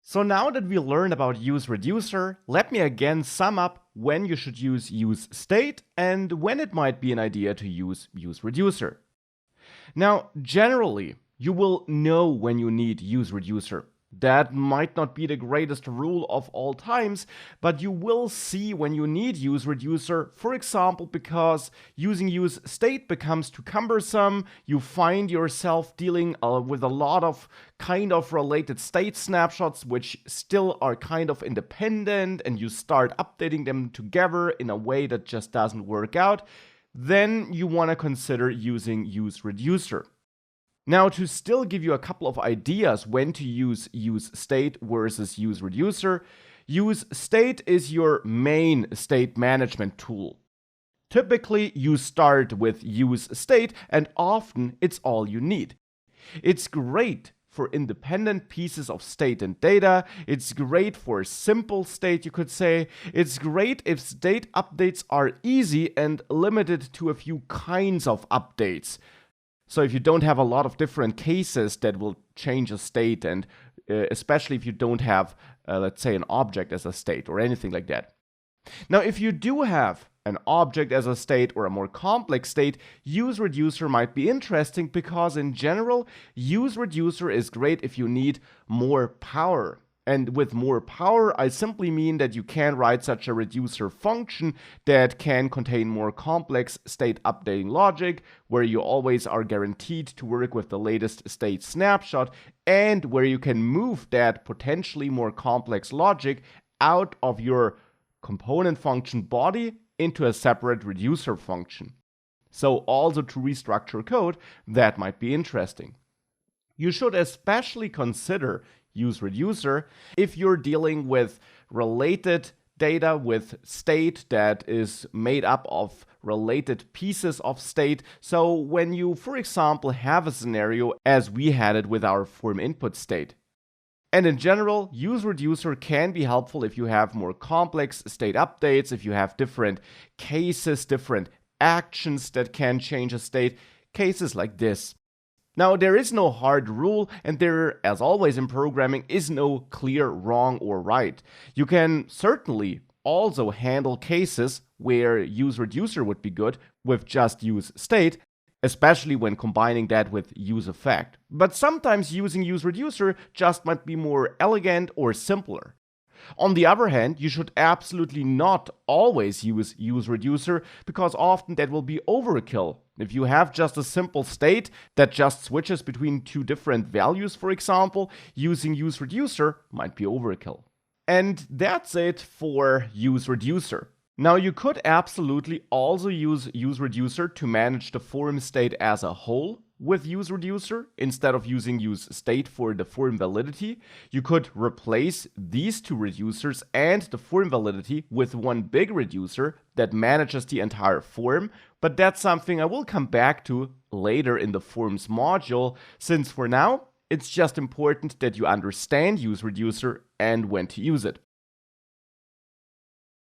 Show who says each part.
Speaker 1: So now that we learned about useReducer, let me again sum up when you should use useState and when it might be an idea to use useReducer. Now, generally, you will know when you need useReducer. That might not be the greatest rule of all times, but you will see when you need useReducer, for example, because using useState becomes too cumbersome, you find yourself dealing with a lot of kind of related state snapshots which still are kind of independent, and you start updating them together in a way that just doesn't work out. Then you want to consider using useReducer. Now, to still give you a couple of ideas when to use useState versus useReducer, useState is your main state management tool. Typically, you start with useState, and often it's all you need. It's great for independent pieces of state and data. It's great for simple state, you could say. It's great if state updates are easy and limited to a few kinds of updates. So if you don't have a lot of different cases that will change a state, and especially if you don't have, let's say, an object as a state or anything like that. Now, if you do have an object as a state or a more complex state, useReducer might be interesting because in general, useReducer is great if you need more power. And with more power, I simply mean that you can write such a reducer function that can contain more complex state updating logic, where you always are guaranteed to work with the latest state snapshot, and where you can move that potentially more complex logic out of your component function body into a separate reducer function. So also to restructure code, that might be interesting. You should especially consider useReducer if you're dealing with related data with state that is made up of related pieces of state. So when you, for example, have a scenario as we had it with our form input state. And in general, useReducer can be helpful if you have more complex state updates, if you have different cases, different actions that can change a state, cases like this. Now, there is no hard rule, and there, as always in programming, is no clear wrong or right. You can certainly also handle cases where useReducer would be good with just useState, especially when combining that with useEffect. But sometimes using useReducer just might be more elegant or simpler. On the other hand, you should absolutely not always use useReducer, because often that will be overkill. If you have just a simple state that just switches between two different values, for example, using useReducer might be overkill. And that's it for useReducer. Now, you could absolutely also use useReducer to manage the form state as a whole with useReducer instead of using useState for the form validity. You could replace these two reducers and the form validity with one big reducer that manages the entire form, but that's something I will come back to later in the forms module, since for now, it's just important that you understand useReducer and when to use it.